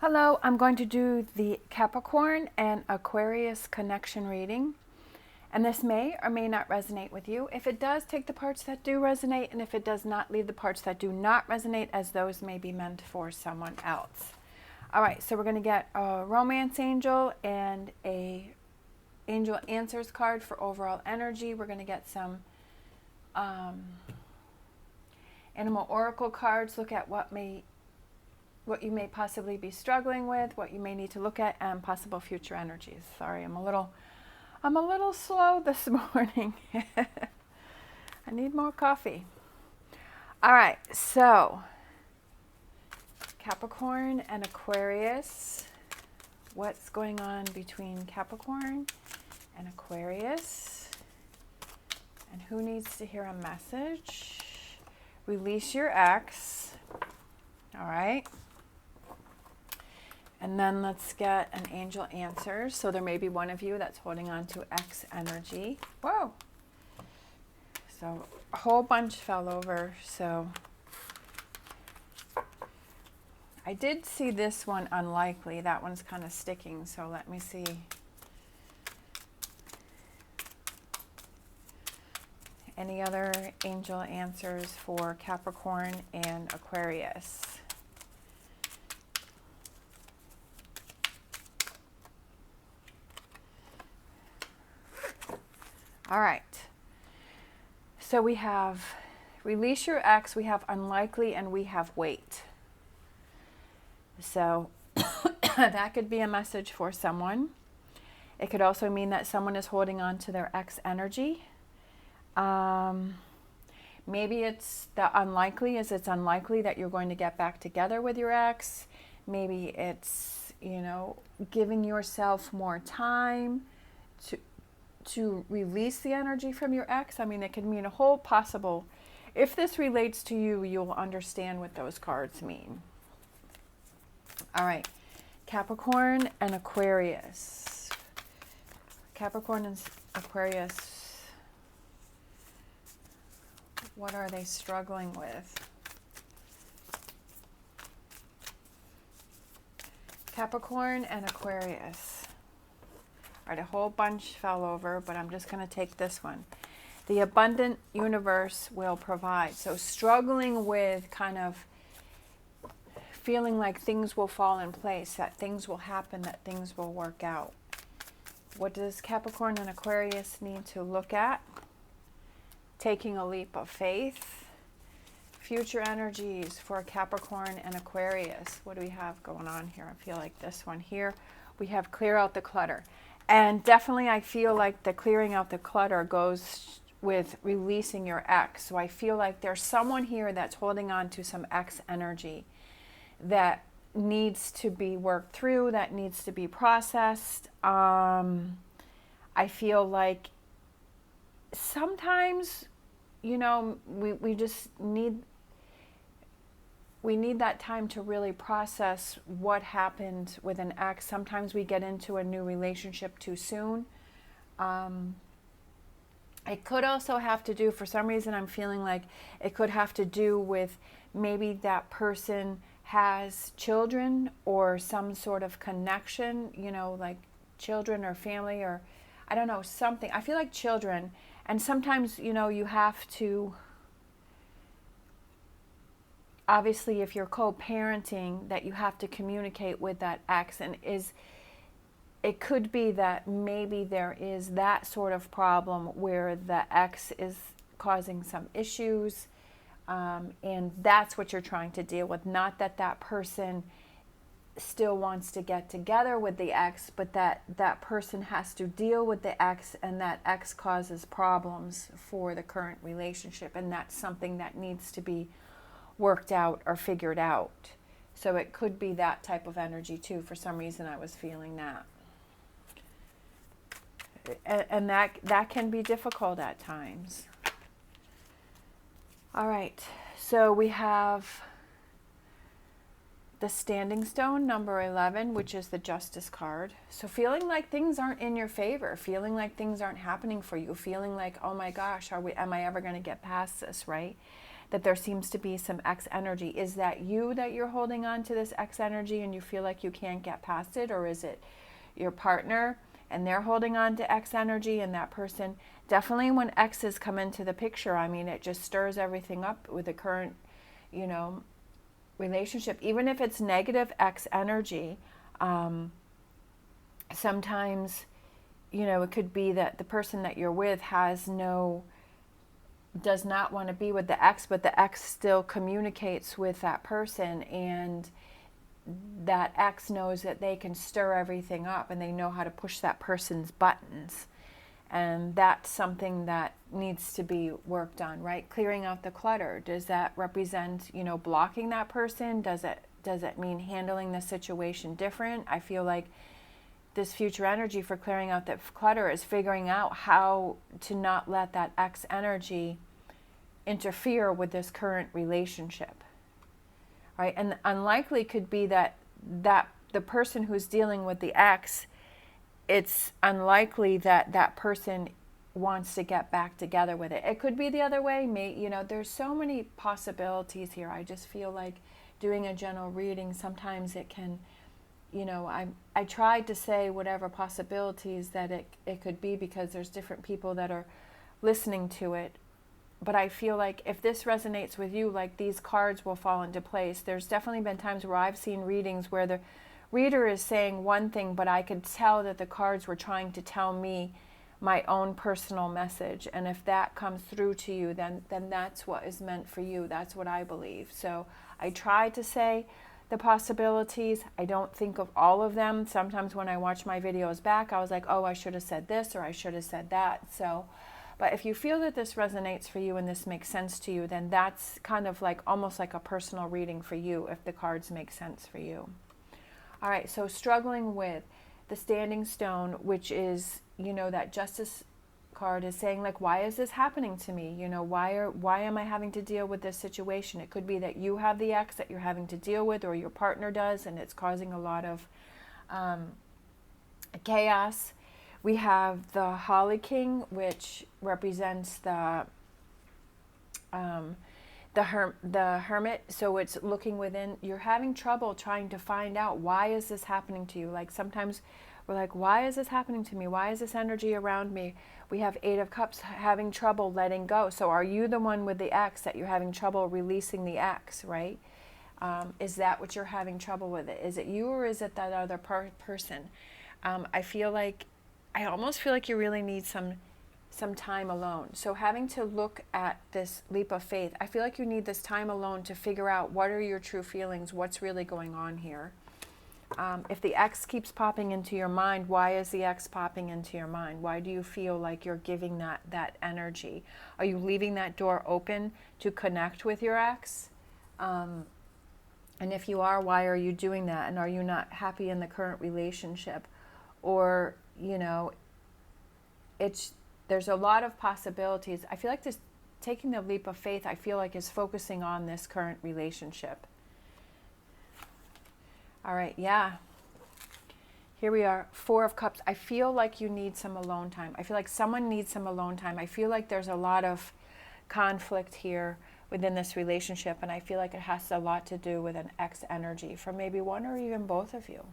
Hello, I'm going to do the Capricorn and Aquarius connection reading. And this may or may not resonate with you. If it does, take the parts that do resonate. And if it does not, leave the parts that do not resonate, as those may be meant for someone else. All right, so we're going to get a romance angel and a angel answers card for overall energy. We're going to get some animal oracle cards. Look at what you may possibly be struggling with, what you may need to look at, and possible future energies. Sorry, I'm a little slow this morning. I need more coffee. All right, so Capricorn and Aquarius. What's going on between Capricorn and Aquarius? And who needs to hear a message? Release your ex. All right. And then let's get an angel answer. So there may be one of you that's holding on to X energy. Whoa. So a whole bunch fell over. So I did see this one unlikely. That one's kind of sticking. So let me see. Any other angel answers for Capricorn and Aquarius? All right, so we have release your ex, we have unlikely, and we have wait. So that could be a message for someone. It could also mean that someone is holding on to their ex energy. Maybe it's the unlikely is it's unlikely that you're going to get back together with your ex. Maybe it's, giving yourself more time to release the energy from your ex. I mean, it could mean a whole possible. If this relates to you, you'll understand what those cards mean. All right, Capricorn and Aquarius. Capricorn and Aquarius, what are they struggling with? Capricorn and Aquarius. All right, a whole bunch fell over, but I'm just going to take this one. The abundant universe will provide. So struggling with kind of feeling like things will fall in place, that things will happen, that things will work out. What does Capricorn and Aquarius need to look at? Taking a leap of faith. Future energies for Capricorn and Aquarius. What do we have going on here? I feel like this one here. We have clear out the clutter. And definitely I feel like the clearing out the clutter goes with releasing your ex. So I feel like there's someone here that's holding on to some ex energy that needs to be worked through, that needs to be processed. I feel like sometimes, we just need that time to really process what happened with an ex. Sometimes we get into a new relationship too soon. It could also have to do, for some reason I'm feeling like it could have to do with maybe that person has children or some sort of connection, like children or family, or I don't know, something. I feel like children. And sometimes, you have to, obviously, if you're co-parenting, that you have to communicate with that ex, and it could be that maybe there is that sort of problem where the ex is causing some issues, and that's what you're trying to deal with. Not that that person still wants to get together with the ex, but that person has to deal with the ex, and that ex causes problems for the current relationship, and that's something that needs to be worked out or figured out. So it could be that type of energy too. For some reason I was feeling that. And that can be difficult at times. All right, so we have the Standing Stone, number 11, which is the Justice card. So feeling like things aren't in your favor, feeling like things aren't happening for you, feeling like, oh my gosh, am I ever going to get past this, right? that there seems to be some X energy. Is that you that you're holding on to this X energy and you feel like you can't get past it? Or is it your partner and they're holding on to X energy, and that person, definitely when X's come into the picture, I mean, it just stirs everything up with the current, you know, relationship. Even if it's negative X energy, sometimes, you know, it could be that the person that you're with does not want to be with the X, but the X still communicates with that person, and that X knows that they can stir everything up and they know how to push that person's buttons. And that's something that needs to be worked on, right? Clearing out the clutter. Does that represent, you know, blocking that person? Does it mean handling the situation different? I feel like this future energy for clearing out that clutter is figuring out how to not let that X energy interfere with this current relationship, right? And unlikely could be that the person who's dealing with the X, it's unlikely that that person wants to get back together with it. It could be the other way. You know, there's so many possibilities here. I just feel like doing a general reading, sometimes it can, you know, I tried to say whatever possibilities that it could be, because there's different people that are listening to it. But I feel like if this resonates with you, like, these cards will fall into place. There's definitely been times where I've seen readings where the reader is saying one thing, but I could tell that the cards were trying to tell me my own personal message. And if that comes through to you, then that's what is meant for you. That's what I believe. So I try to say the possibilities. I don't think of all of them. Sometimes when I watch my videos back, I was like, oh, I should have said this, or I should have said that. So, but if you feel that this resonates for you and this makes sense to you, then that's kind of like almost like a personal reading for you, if the cards make sense for you. All right, so struggling with the Standing Stone, which is, you know, that Justice card is saying, like, why is this happening to me? You know, why am I having to deal with this situation? It could be that you have the X that you're having to deal with, or your partner does, and it's causing a lot of chaos. We have the Holly King, which represents the Hermit. So it's looking within. You're having trouble trying to find out, why is this happening to you? Like, sometimes we're like, why is this happening to me? Why is this energy around me? We have Eight of Cups, having trouble letting go. So are you the one with the X that you're having trouble releasing the X, right? Is that what you're having trouble with? Is it you, or is it that other person? I almost feel like you really need some time alone. So having to look at this leap of faith, I feel like you need this time alone to figure out, what are your true feelings? What's really going on here? If the X keeps popping into your mind, why is the X popping into your mind? Why do you feel like you're giving that energy? Are you leaving that door open to connect with your X? And if you are, why are you doing that? And are you not happy in the current relationship? Or, you know, there's a lot of possibilities. I feel like this taking the leap of faith, I feel like, is focusing on this current relationship. All right, yeah. Here we are, Four of Cups. I feel like you need some alone time. I feel like someone needs some alone time. I feel like there's a lot of conflict here within this relationship, and I feel like it has a lot to do with an X energy for maybe one or even both of you.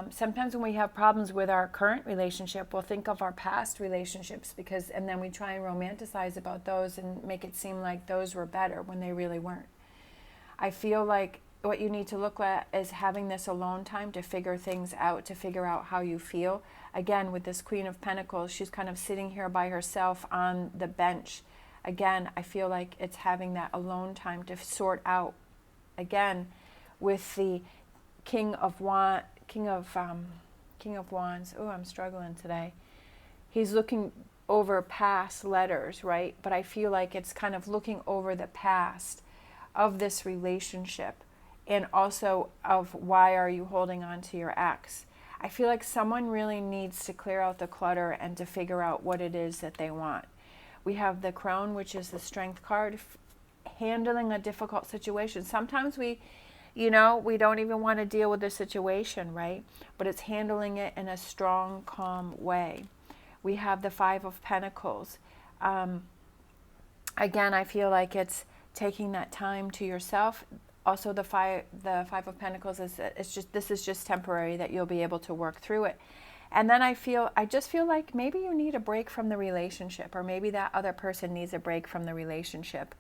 Sometimes when we have problems with our current relationship, we'll think of our past relationships, and then we try and romanticize about those and make it seem like those were better when they really weren't. I feel like what you need to look at is having this alone time to figure things out, to figure out how you feel. Again, with this Queen of Pentacles, she's kind of sitting here by herself on the bench. Again, I feel like it's having that alone time to sort out. Again, with the King of Wands. Oh, I'm struggling today. He's looking over past letters, right? But I feel like it's kind of looking over the past of this relationship, and also of why are you holding on to your ex. I feel like someone really needs to clear out the clutter and to figure out what it is that they want. We have the Crone, which is the Strength card, handling a difficult situation. Sometimes we don't even want to deal with the situation, right? But it's handling it in a strong, calm way. We have the Five of Pentacles. Again, I feel like it's taking that time to yourself. Also, the Five of Pentacles is this is just temporary, that you'll be able to work through it. And then I just feel like maybe you need a break from the relationship, or maybe that other person needs a break from the relationship.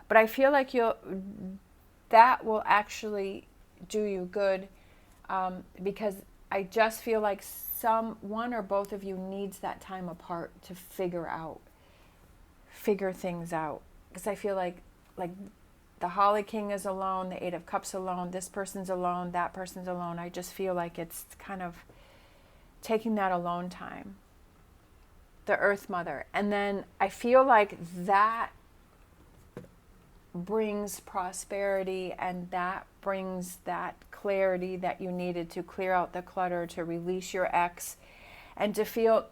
But I feel like that will actually do you good, because I just feel like one or both of you needs that time apart to figure things out. Because I feel like the Holly King is alone, the Eight of Cups alone, this person's alone, that person's alone. I just feel like it's kind of taking that alone time. The Earth Mother. And then I feel like that brings prosperity, and that brings that clarity that you needed to clear out the clutter, to release your ex, and to feel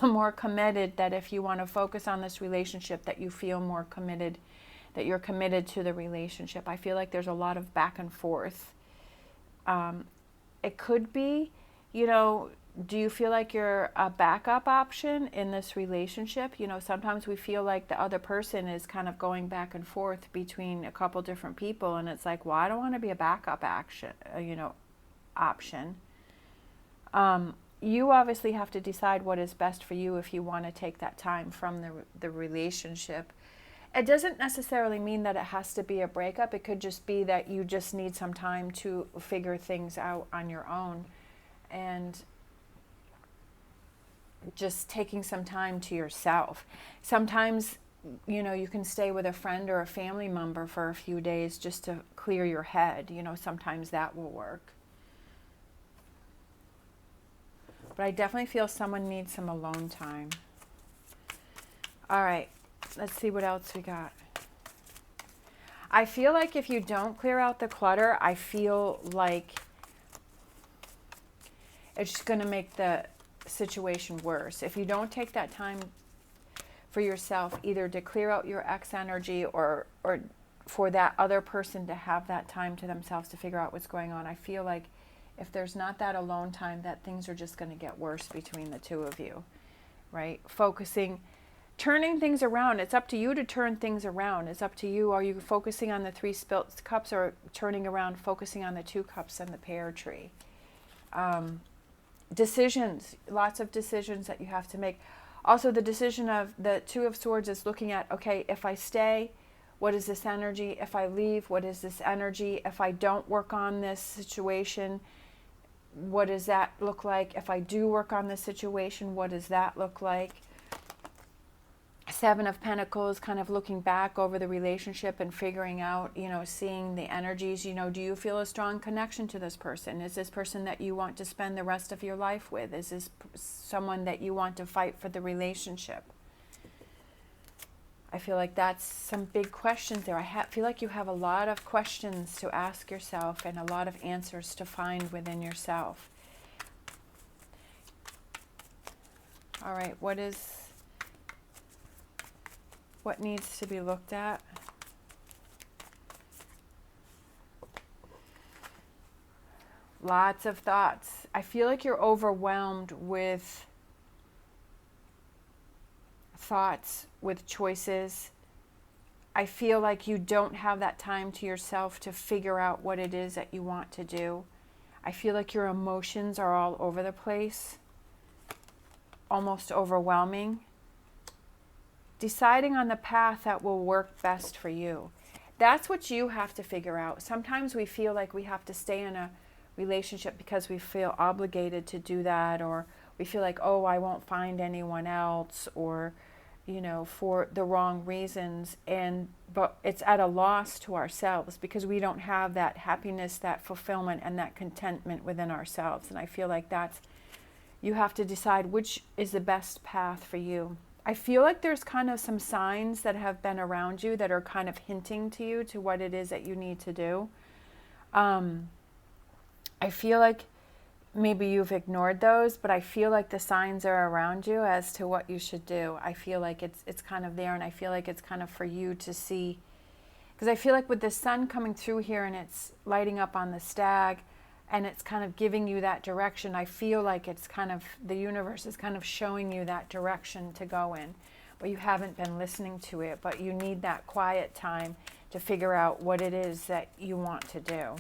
more committed, that if you want to focus on this relationship, that you feel more committed, that you're committed to the relationship. I feel like there's a lot of back and forth. It could be, do you feel like you're a backup option in this relationship? Sometimes we feel like the other person is kind of going back and forth between a couple different people, and it's like, well, I don't want to be a backup option. You obviously have to decide what is best for you if you want to take that time from the relationship. It doesn't necessarily mean that it has to be a breakup. It could just be that you just need some time to figure things out on your own, and just taking some time to yourself. Sometimes, you can stay with a friend or a family member for a few days just to clear your head. Sometimes that will work. But I definitely feel someone needs some alone time. All right, let's see what else we got. I feel like if you don't clear out the clutter, I feel like it's just going to make the situation worse. If you don't take that time for yourself, either to clear out your ex energy, or for that other person to have that time to themselves to figure out what's going on, I feel like if there's not that alone time, that things are just going to get worse between the two of you, right? Turning things around. It's up to you to turn things around. It's up to you. Are you focusing on the 3 spilt cups, or turning around, focusing on the 2 cups and the pear tree? Decisions, lots of decisions that you have to make. Also, the decision of the 2 of Swords is looking at, okay, if I stay, what is this energy? If I leave, what is this energy? If I don't work on this situation, what does that look like? If I do work on this situation, what does that look like? 7 of Pentacles, kind of looking back over the relationship and figuring out, seeing the energies. Do you feel a strong connection to this person? Is this person that you want to spend the rest of your life with? Is this someone that you want to fight for the relationship? I feel like that's some big questions there. I feel like you have a lot of questions to ask yourself, and a lot of answers to find within yourself. All right, what needs to be looked at? Lots of thoughts. I feel like you're overwhelmed with thoughts, with choices. I feel like you don't have that time to yourself to figure out what it is that you want to do. I feel like your emotions are all over the place, almost overwhelming. Deciding on the path that will work best for you. That's what you have to figure out. Sometimes we feel like we have to stay in a relationship because we feel obligated to do that, or we feel like, oh, I won't find anyone else, or for the wrong reasons, but it's at a loss to ourselves because we don't have that happiness, that fulfillment, and that contentment within ourselves. And I feel like you have to decide which is the best path for you. I feel like there's kind of some signs that have been around you that are kind of hinting to you to what it is that you need to do. I feel like maybe you've ignored those, but I feel like the signs are around you as to what you should do. I feel like it's kind of there, and I feel like it's kind of for you to see. Because I feel like with the sun coming through here and it's lighting up on the stag, and it's kind of giving you that direction, I feel like it's kind of, the universe is kind of showing you that direction to go in. But you haven't been listening to it, but you need that quiet time to figure out what it is that you want to do.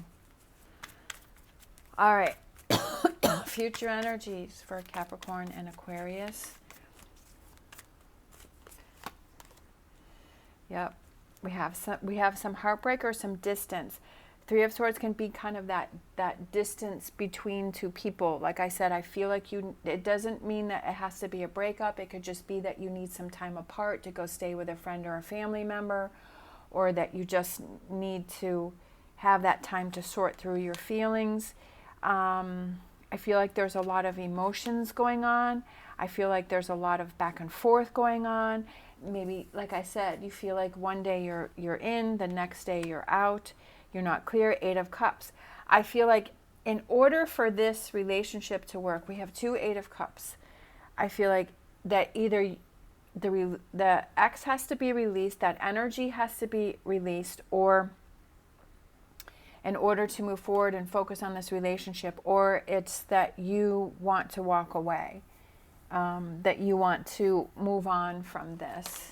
All right. Future energies for Capricorn and Aquarius. Yep. We have some heartbreak or some distance. Three of Swords can be kind of that distance between two people. Like I said, I feel like it doesn't mean that it has to be a breakup. It could just be that you need some time apart to go stay with a friend or a family member, or that you just need to have that time to sort through your feelings. I feel like there's a lot of emotions going on. I feel like there's a lot of back and forth going on. Maybe, like I said, you feel like one day you're in, the next day you're out. You're not clear. 8 of Cups. I feel like in order for this relationship to work, we have 2 8 of Cups. I feel like that either the X has to be released, that energy has to be released, or in order to move forward and focus on this relationship, or it's that you want to walk away, that you want to move on from this.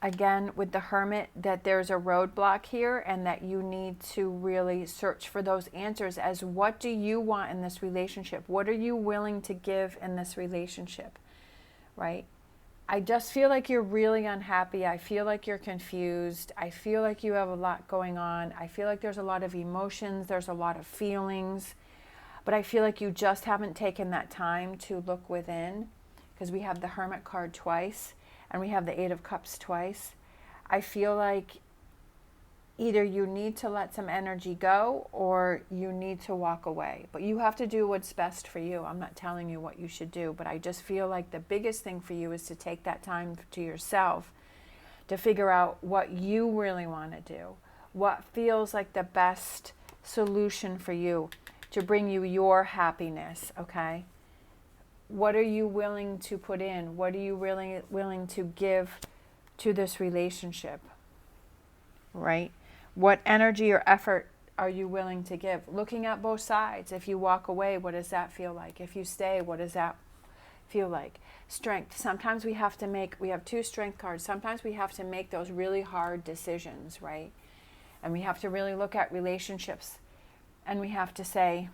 Again, with the Hermit, that there's a roadblock here and that you need to really search for those answers as what do you want in this relationship? What are you willing to give in this relationship, right? I just feel like you're really unhappy. I feel like you're confused. I feel like you have a lot going on. I feel like there's a lot of emotions. There's a lot of feelings. But I feel like you just haven't taken that time to look within, because we have the Hermit card twice. And we have the 8 of Cups twice. I feel like either you need to let some energy go or you need to walk away. But you have to do what's best for you. I'm not telling you what you should do, but I just feel like the biggest thing for you is to take that time to yourself to figure out what you really want to do, what feels like the best solution for you to bring you your happiness, okay? What are you willing to put in? What are you really willing to give to this relationship, right? What energy or effort are you willing to give? Looking at both sides. If you walk away, what does that feel like? If you stay, what does that feel like? Strength. Sometimes we have 2 strength cards. Sometimes we have to make those really hard decisions, right? And we have to really look at relationships and we have to say,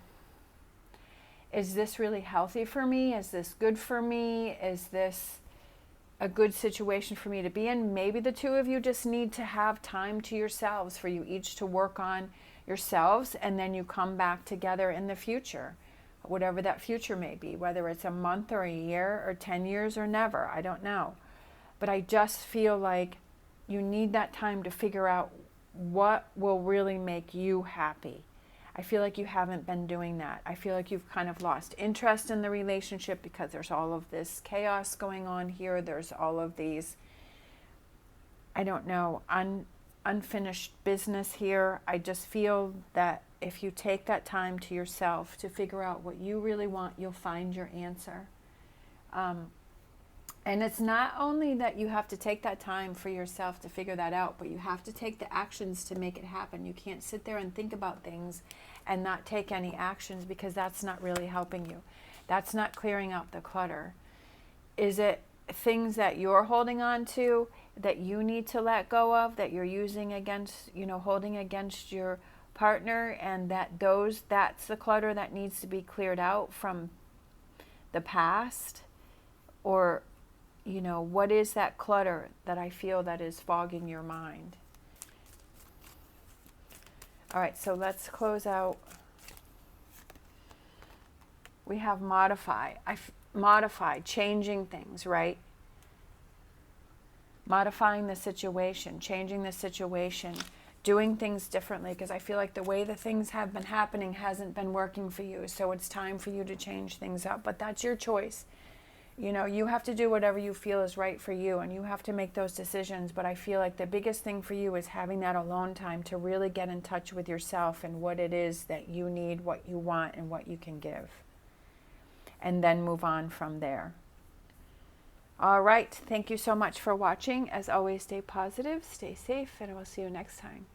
is this really healthy for me? Is this good for me? Is this a good situation for me to be in? Maybe the two of you just need to have time to yourselves, for you each to work on yourselves, and then you come back together in the future, whatever that future may be, whether it's a month or a year or 10 years or never, I don't know. But I just feel like you need that time to figure out what will really make you happy. I feel like you haven't been doing that. I feel like you've kind of lost interest in the relationship because there's all of this chaos going on here. There's all of these, I don't know, unfinished business here. I just feel that if you take that time to yourself to figure out what you really want, you'll find your answer. And it's not only that you have to take that time for yourself to figure that out, but you have to take the actions to make it happen. You can't sit there and think about things and not take any actions, because that's not really helping you. That's not clearing out the clutter. Is it things that you're holding on to that you need to let go of, that you're using against, holding against your partner, and that's the clutter that needs to be cleared out from the past? Or what is that clutter that I feel that is fogging your mind? All right, so let's close out. We have modify. Modify, changing things, right? Modifying the situation, changing the situation, doing things differently, because I feel like the way the things have been happening hasn't been working for you. So it's time for you to change things up, but that's your choice. You have to do whatever you feel is right for you, and you have to make those decisions. But I feel like the biggest thing for you is having that alone time to really get in touch with yourself and what it is that you need, what you want, and what you can give. And then move on from there. All right. Thank you so much for watching. As always, stay positive, stay safe, and I will see you next time.